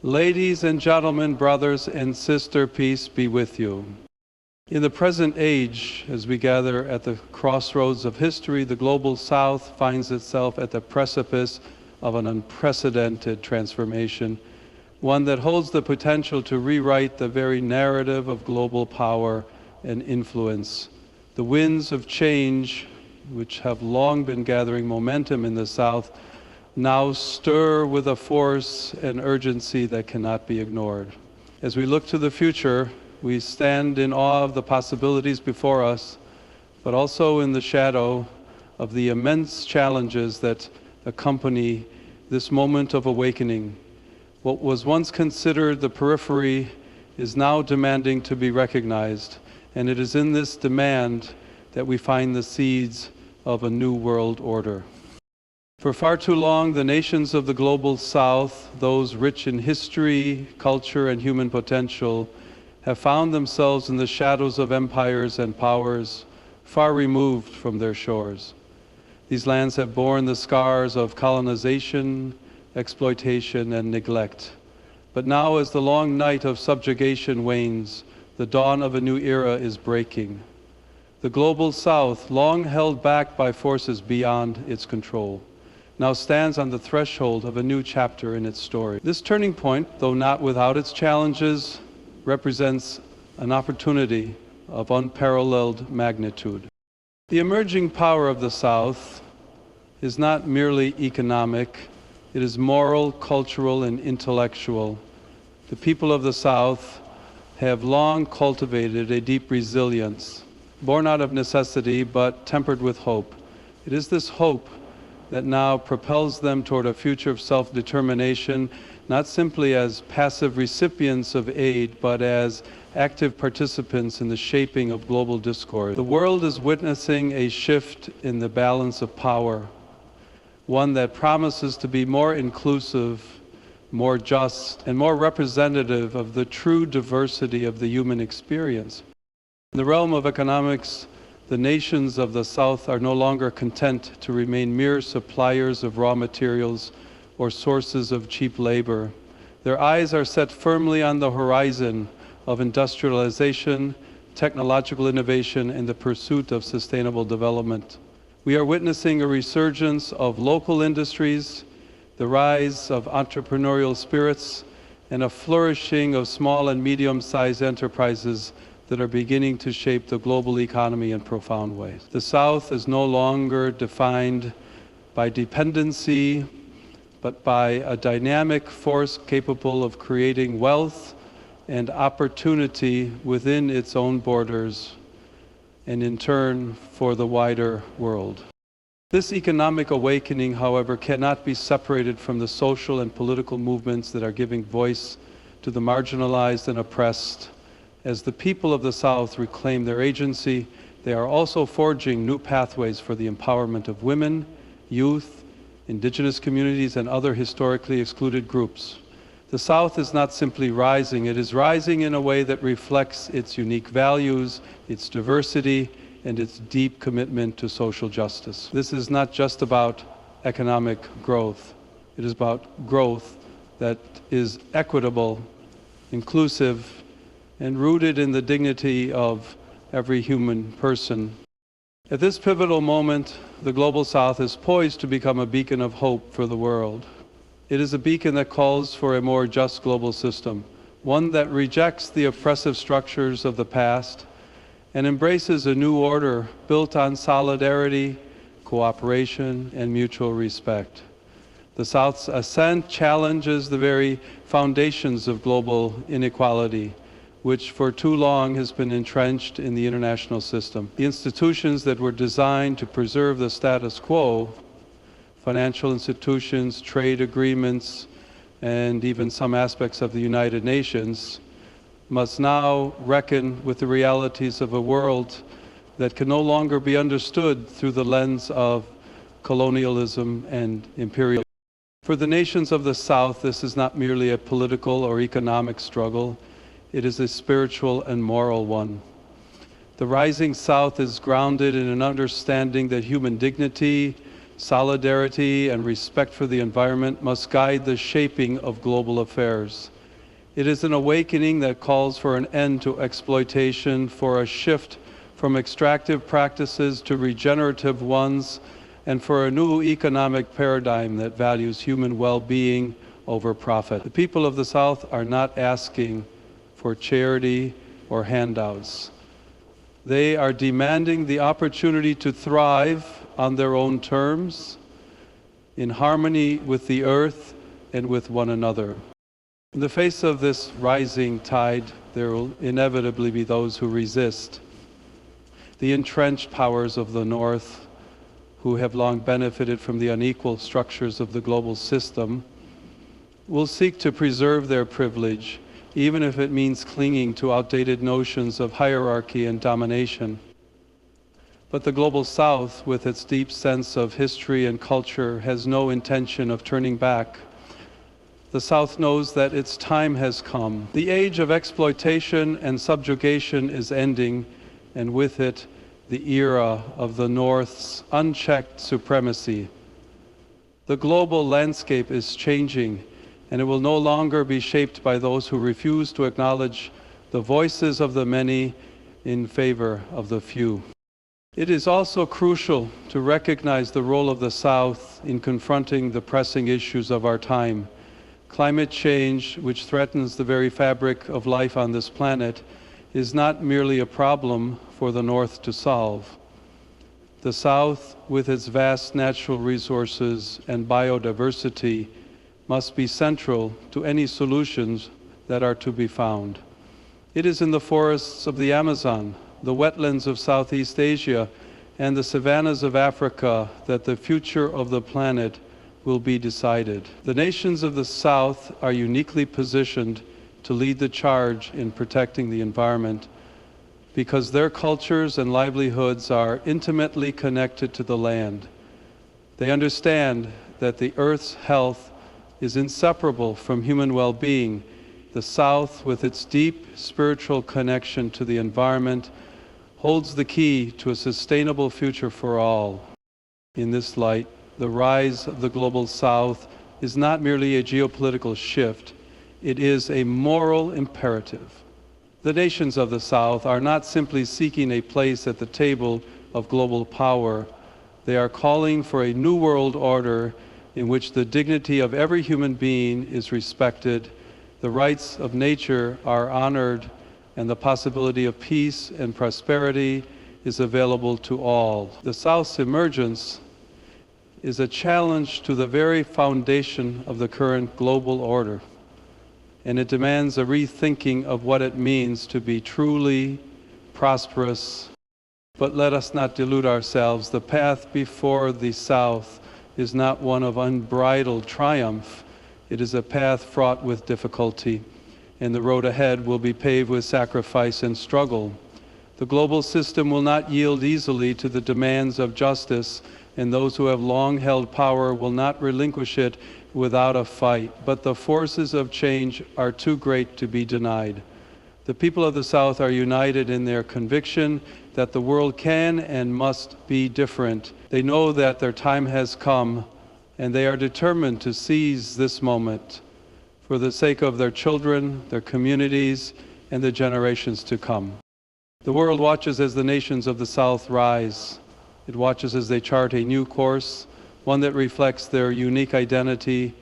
Ladies and gentlemen, brothers and sisters, peace be with you. In the present age, as we gather at the crossroads of history, the global South finds itself at the precipice of an unprecedented transformation, one that holds the potential to rewrite the very narrative of global power and influence. The winds of change, which have long been gathering momentum in the South, now stir with a force and urgency that cannot be ignored. As we look to the future, we stand in awe of the possibilities before us, but also in the shadow of the immense challenges that accompany this moment of awakening. What was once considered the periphery is now demanding to be recognized, and it is in this demand that we find the seeds of a new world order. For far too long, the nations of the global South, those rich in history, culture, and human potential, have found themselves in the shadows of empires and powers far removed from their shores. These lands have borne the scars of colonization, exploitation, and neglect. But now, as the long night of subjugation wanes, the dawn of a new era is breaking. The global South, long held back by forces beyond its control, now stands on the threshold of a new chapter in its story. This turning point, though not without its challenges, represents an opportunity of unparalleled magnitude. The emerging power of the South is not merely economic, it is moral, cultural, and intellectual. The people of the South have long cultivated a deep resilience, born out of necessity but tempered with hope. It is this hope that now propels them toward a future of self-determination, not simply as passive recipients of aid, but as active participants in the shaping of global discourse. The world is witnessing a shift in the balance of power, one that promises to be more inclusive, more just, and more representative of the true diversity of the human experience. In the realm of economics, the nations of the South are no longer content to remain mere suppliers of raw materials or sources of cheap labor. Their eyes are set firmly on the horizon of industrialization, technological innovation, and the pursuit of sustainable development. We are witnessing a resurgence of local industries, the rise of entrepreneurial spirits, and a flourishing of small and medium-sized enterprises that are beginning to shape the global economy in profound ways. The South is no longer defined by dependency, but by a dynamic force capable of creating wealth and opportunity within its own borders, and in turn for the wider world. This economic awakening, however, cannot be separated from the social and political movements that are giving voice to the marginalized and oppressed. As the people of the South reclaim their agency, they are also forging new pathways for the empowerment of women, youth, indigenous communities, and other historically excluded groups. The South is not simply rising, it is rising in a way that reflects its unique values, its diversity, and its deep commitment to social justice. This is not just about economic growth. It is about growth that is equitable, inclusive, and rooted in the dignity of every human person. At this pivotal moment, the Global South is poised to become a beacon of hope for the world. It is a beacon that calls for a more just global system, one that rejects the oppressive structures of the past and embraces a new order built on solidarity, cooperation, and mutual respect. The South's Ascent challenges the very foundations of global inequality, which for too long has been entrenched in the international system. The institutions that were designed to preserve the status quo, financial institutions, trade agreements, and even some aspects of the United Nations, must now reckon with the realities of a world that can no longer be understood through the lens of colonialism and imperialism. For the nations of the South, this is not merely a political or economic struggle. It is a spiritual and moral one. The rising South is grounded in an understanding that human dignity, Solidarity and respect for the environment must guide the shaping of global affairs. It is an awakening that calls for an end to exploitation, for a shift from extractive practices to regenerative ones, and for a new economic paradigm that values human well-being over profit. The people of the South are not asking for charity or handouts. They are demanding the opportunity to thrive on their own terms, in harmony with the earth and with one another. In the face of this rising tide, there will inevitably be those who resist. The entrenched powers of the North, who have long benefited from the unequal structures of the global system, will seek to preserve their privilege, even if it means clinging to outdated notions of hierarchy and domination. But the global South, with its deep sense of history and culture, has no intention of turning back. The South knows that its time has come. The age of exploitation and subjugation is ending, and with it, the era of the North's unchecked supremacy. The global landscape is changing, and it will no longer be shaped by those who refuse to acknowledge the voices of the many in favor of the few. It is also crucial to recognize the role of the South in confronting the pressing issues of our time. Climate change, which threatens the very fabric of life on this planet, is not merely a problem for the North to solve. The South, with its vast natural resources and biodiversity, must be central to any solutions that are to be found. It is in the forests of the Amazon, the wetlands of Southeast Asia, and the savannas of Africa that the future of the planet will be decided. The nations of the South are uniquely positioned to lead the charge in protecting the environment because their cultures and livelihoods are intimately connected to the land. They understand that the Earth's health is inseparable from human well-being. The South, with its deep spiritual connection to the environment, holds the key to a sustainable future for all. In this light, the rise of the global South is not merely a geopolitical shift, it is a moral imperative. The nations of the South are not simply seeking a place at the table of global power, they are calling for a new world order in which the dignity of every human being is respected, the rights of nature are honored, and the possibility of peace and prosperity is available to all. The South's emergence is a challenge to the very foundation of the current global order, and it demands a rethinking of what it means to be truly prosperous. But let us not delude ourselves. The path before the South is not one of unbridled triumph. It is a path fraught with difficulty, and the road ahead will be paved with sacrifice and struggle. The global system will not yield easily to the demands of justice, and those who have long held power will not relinquish it without a fight. But the forces of change are too great to be denied. The people of the South are united in their conviction that the world can and must be different. They know that their time has come, and they are determined to seize this moment for the sake of their children, their communities, and the generations to come. The world watches as the nations of the South rise. It watches as they chart a new course, one that reflects their unique identity,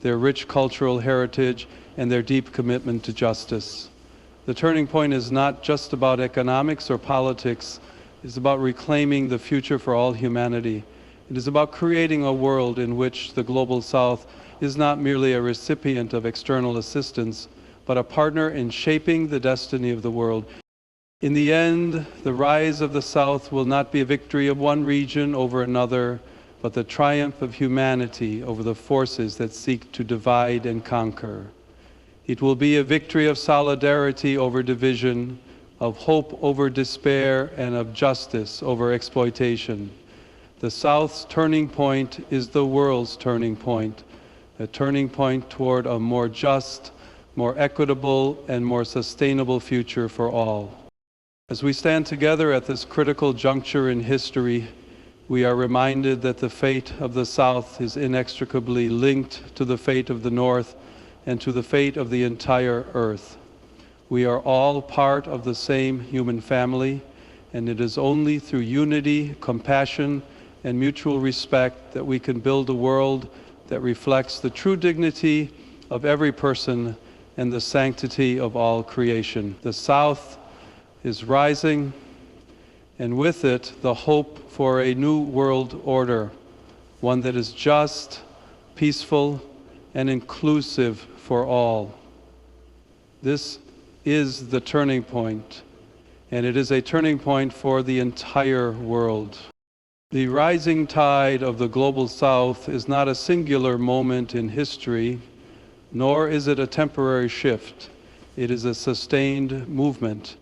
their rich cultural heritage, and their deep commitment to justice. The turning point is not just about economics or politics. It's about reclaiming the future for all humanity. It is about creating a world in which the global South is not merely a recipient of external assistance, but a partner in shaping the destiny of the world. In the end, the rise of the South will not be a victory of one region over another, but the triumph of humanity over the forces that seek to divide and conquer. It will be a victory of solidarity over division, of hope over despair, and of justice over exploitation. The South's turning point is the world's turning point, a turning point toward a more just, more equitable, and more sustainable future for all. As we stand together at this critical juncture in history, we are reminded that the fate of the South is inextricably linked to the fate of the North and to the fate of the entire earth. We are all part of the same human family, and it is only through unity, compassion, and mutual respect that we can build a world that reflects the true dignity of every person and the sanctity of all creation. The South is rising, and with it, the hope for a new world order, one that is just, peaceful, and inclusive for all. This is the turning point, and it is a turning point for the entire world. The rising tide of the global South is not a singular moment in history, nor is it a temporary shift. It is a sustained movement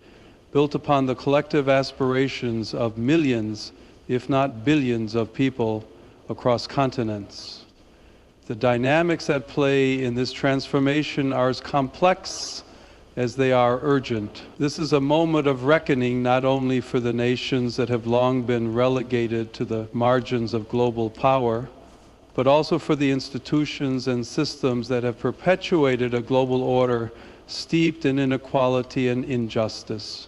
built upon the collective aspirations of millions, if not billions, of people across continents. The dynamics at play in this transformation are as complex as they are urgent. This is a moment of reckoning not only for the nations that have long been relegated to the margins of global power, but also for the institutions and systems that have perpetuated a global order steeped in inequality and injustice.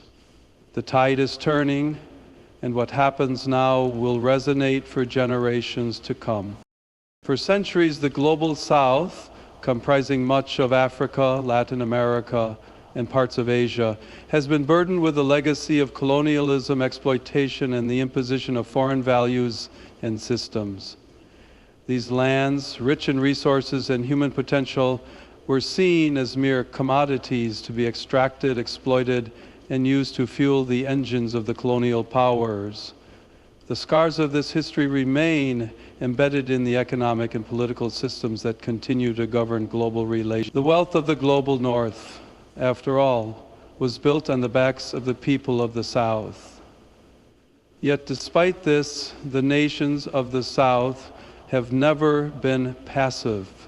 The tide is turning, and what happens now will resonate for generations to come. For centuries, the global South, comprising much of Africa, Latin America, and parts of Asia, has been burdened with the legacy of colonialism, exploitation, and the imposition of foreign values and systems. These lands, rich in resources and human potential, were seen as mere commodities to be extracted, exploited, and used to fuel the engines of the colonial powers. The scars of this history remain embedded in the economic and political systems that continue to govern global relations. The wealth of the global North, after all, was built on the backs of the people of the South. Yet despite this, the nations of the South have never been passive.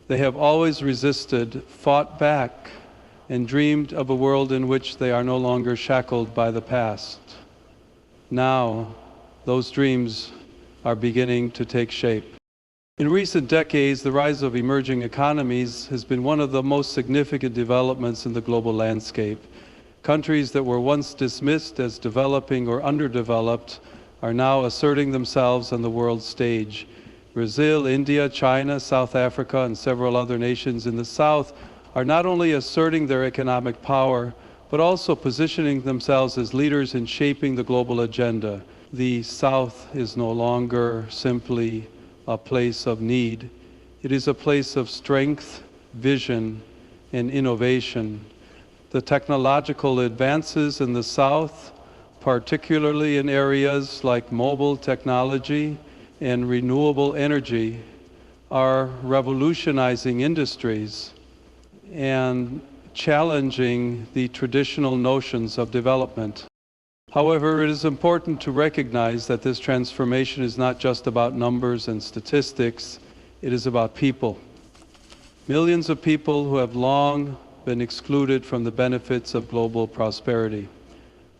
They have always resisted, fought back, and dreamed of a world in which they are no longer shackled by the past. Now, those dreams are beginning to take shape. In recent decades, the rise of emerging economies has been one of the most significant developments in the global landscape. Countries that were once dismissed as developing or underdeveloped are now asserting themselves on the world stage. Brazil, India, China, South Africa, and several other nations in the South are not only asserting their economic power, but also positioning themselves as leaders in shaping the global agenda. The South is no longer simply a place of need. It is a place of strength, vision, and innovation. The technological advances in the South, particularly in areas like mobile technology and renewable energy, are revolutionizing industries and challenging the traditional notions of development. However, it is important to recognize that this transformation is not just about numbers and statistics, it is about people. Millions of people who have long been excluded from the benefits of global prosperity.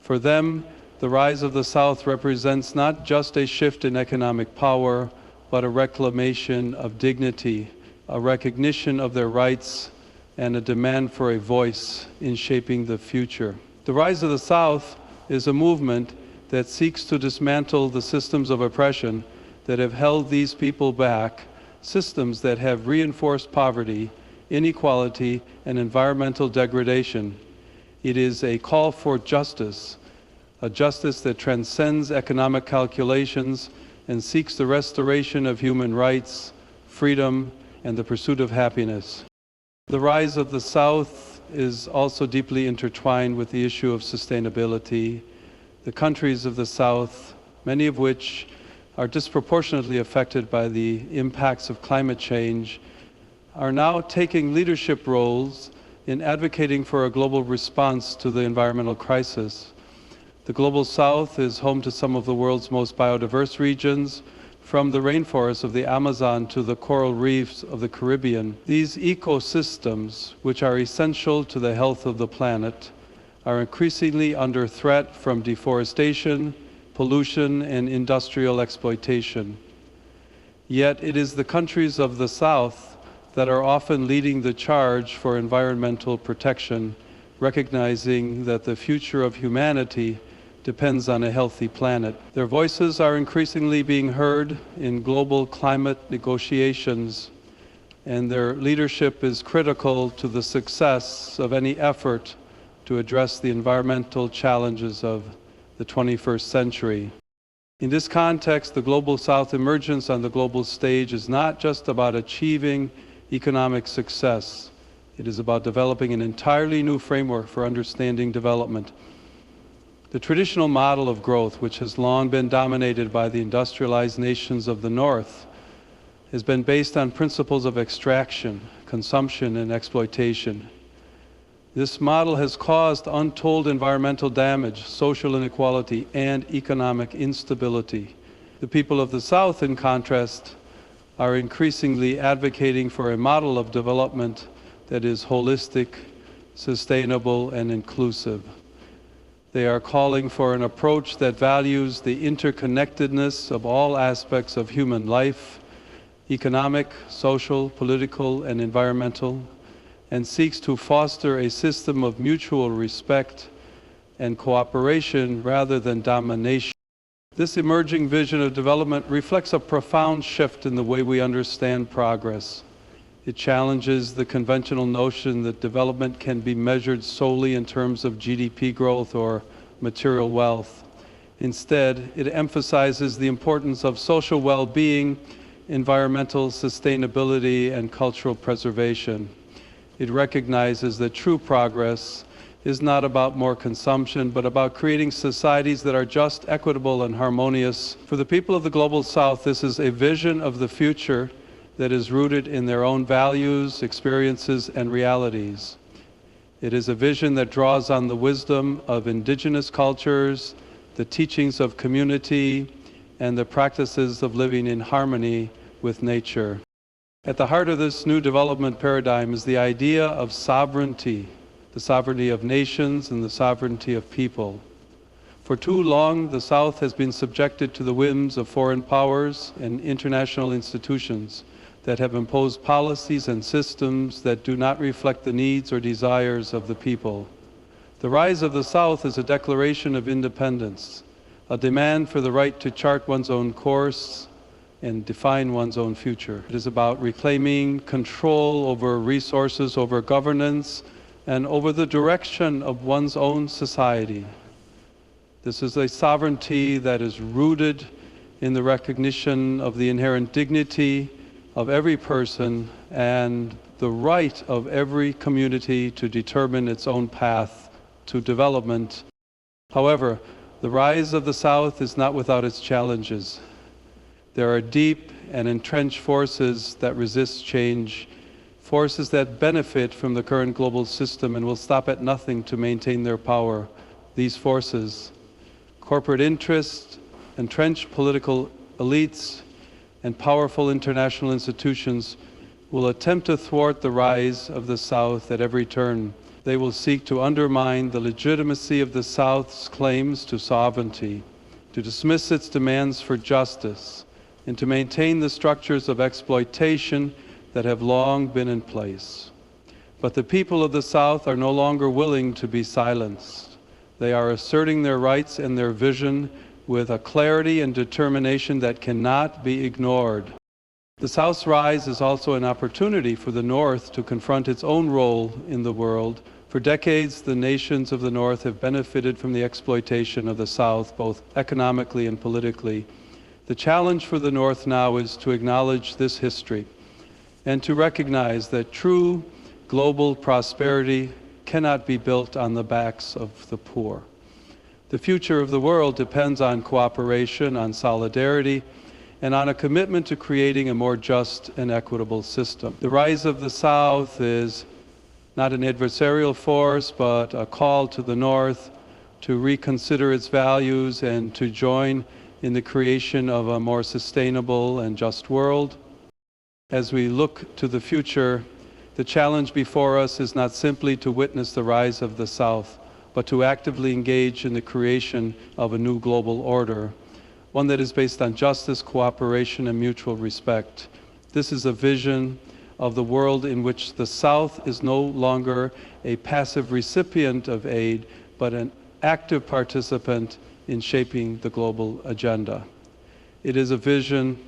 For them, the rise of the South represents not just a shift in economic power, but a reclamation of dignity, a recognition of their rights, and a demand for a voice in shaping the future. The rise of the South is a movement that seeks to dismantle the systems of oppression that have held these people back, systems that have reinforced poverty, inequality, and environmental degradation. It is a call for justice, a justice that transcends economic calculations and seeks the restoration of human rights, freedom, and the pursuit of happiness. The rise of the South is also deeply intertwined with the issue of sustainability. The countries of the South, many of which are disproportionately affected by the impacts of climate change, are now taking leadership roles in advocating for a global response to the environmental crisis. The Global South is home to some of the world's most biodiverse regions, from the rainforests of the Amazon to the coral reefs of the Caribbean. These ecosystems, which are essential to the health of the planet, are increasingly under threat from deforestation, pollution, and industrial exploitation. Yet it is the countries of the South that are often leading the charge for environmental protection, recognizing that the future of humanity depends on a healthy planet. Their voices are increasingly being heard in global climate negotiations, and their leadership is critical to the success of any effort to address the environmental challenges of the 21st century. In this context, the Global South emergence on the global stage is not just about achieving economic success. It is about developing an entirely new framework for understanding development. The traditional model of growth, which has long been dominated by the industrialized nations of the North, has been based on principles of extraction, consumption, and exploitation. This model has caused untold environmental damage, social inequality, and economic instability. The people of the South, in contrast, are increasingly advocating for a model of development that is holistic, sustainable, and inclusive. They are calling for an approach that values the interconnectedness of all aspects of human life, economic, social, political, and environmental, and seeks to foster a system of mutual respect and cooperation rather than domination. This emerging vision of development reflects a profound shift in the way we understand progress. It challenges the conventional notion that development can be measured solely in terms of GDP growth or material wealth. Instead, it emphasizes the importance of social well-being, environmental sustainability, and cultural preservation. It recognizes that true progress is not about more consumption, but about creating societies that are just, equitable, and harmonious. For the people of the Global South, this is a vision of the future that is rooted in their own values, experiences, and realities. It is a vision that draws on the wisdom of indigenous cultures, the teachings of community, and the practices of living in harmony with nature. At the heart of this new development paradigm is the idea of sovereignty, the sovereignty of nations and the sovereignty of people. For too long, the South has been subjected to the whims of foreign powers and international institutions that have imposed policies and systems that do not reflect the needs or desires of the people. The rise of the South is a declaration of independence, a demand for the right to chart one's own course and define one's own future. It is about reclaiming control over resources, over governance, and over the direction of one's own society. This is a sovereignty that is rooted in the recognition of the inherent dignity of every person and the right of every community to determine its own path to development. However, the rise of the South is not without its challenges. There are deep and entrenched forces that resist change, forces that benefit from the current global system and will stop at nothing to maintain their power. These forces, corporate interests, entrenched political elites, and powerful international institutions will attempt to thwart the rise of the South at every turn. They will seek to undermine the legitimacy of the South's claims to sovereignty, to dismiss its demands for justice, and to maintain the structures of exploitation that have long been in place. But the people of the South are no longer willing to be silenced. They are asserting their rights and their vision with a clarity and determination that cannot be ignored. The South's rise is also an opportunity for the North to confront its own role in the world. For decades, the nations of the North have benefited from the exploitation of the South, both economically and politically. The challenge for the North now is to acknowledge this history and to recognize that true global prosperity cannot be built on the backs of the poor. The future of the world depends on cooperation, on solidarity, and on a commitment to creating a more just and equitable system. The rise of the South is not an adversarial force, but a call to the North to reconsider its values and to join in the creation of a more sustainable and just world. As we look to the future, the challenge before us is not simply to witness the rise of the South, but to actively engage in the creation of a new global order, one that is based on justice, cooperation, and mutual respect. This is a vision of the world in which the South is no longer a passive recipient of aid, but an active participant in shaping the global agenda. It is a vision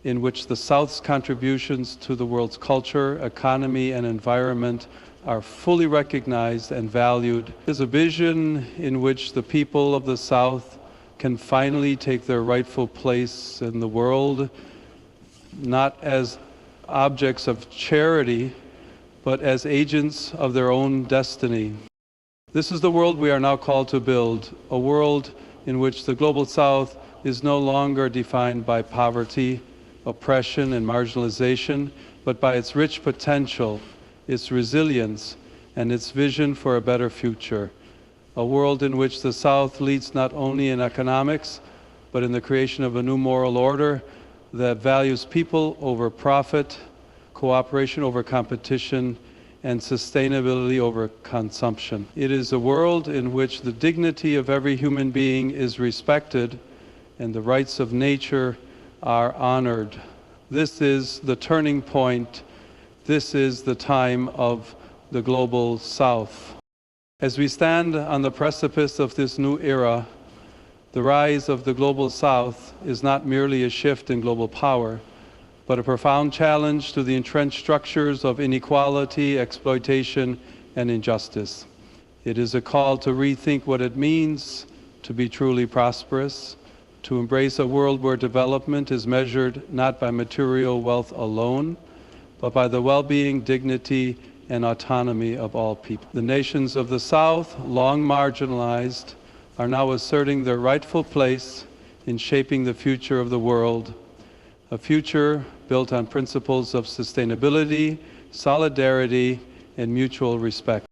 in which the South's contributions to the world's culture, economy, and environment are fully recognized and valued. It is a vision in which the people of the South can finally take their rightful place in the world, not as objects of charity, but as agents of their own destiny. This is the world we are now called to build, a world in which the Global South is no longer defined by poverty, oppression, and marginalization, but by its rich potential, its resilience, and its vision for a better future. A world in which the South leads not only in economics, but in the creation of a new moral order that values people over profit, cooperation over competition, and sustainability over consumption. It is a world in which the dignity of every human being is respected and the rights of nature are honored. This is the turning point. This is the time of the Global South. As we stand on the precipice of this new era, the rise of the Global South is not merely a shift in global power, but a profound challenge to the entrenched structures of inequality, exploitation, and injustice. It is a call to rethink what it means to be truly prosperous, to embrace a world where development is measured not by material wealth alone, but by the well-being, dignity, and autonomy of all people. The nations of the South, long marginalized, are now asserting their rightful place in shaping the future of the world, a future built on principles of sustainability, solidarity, and mutual respect.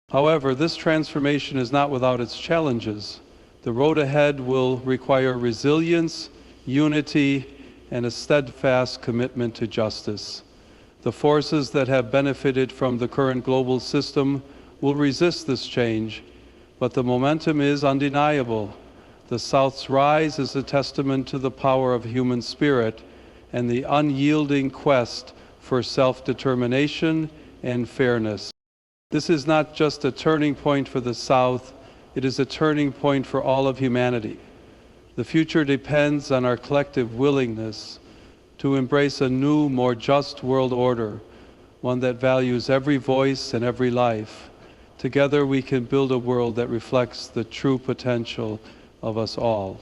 However, this transformation is not without its challenges. The road ahead will require resilience, unity, and a steadfast commitment to justice. The forces that have benefited from the current global system will resist this change, but the momentum is undeniable. The South's rise is a testament to the power of human spirit and the unyielding quest for self-determination and fairness. This is not just a turning point for the South, it is a turning point for all of humanity. The future depends on our collective willingness to embrace a new, more just world order, one that values every voice and every life. Together we can build a world that reflects the true potential of us all.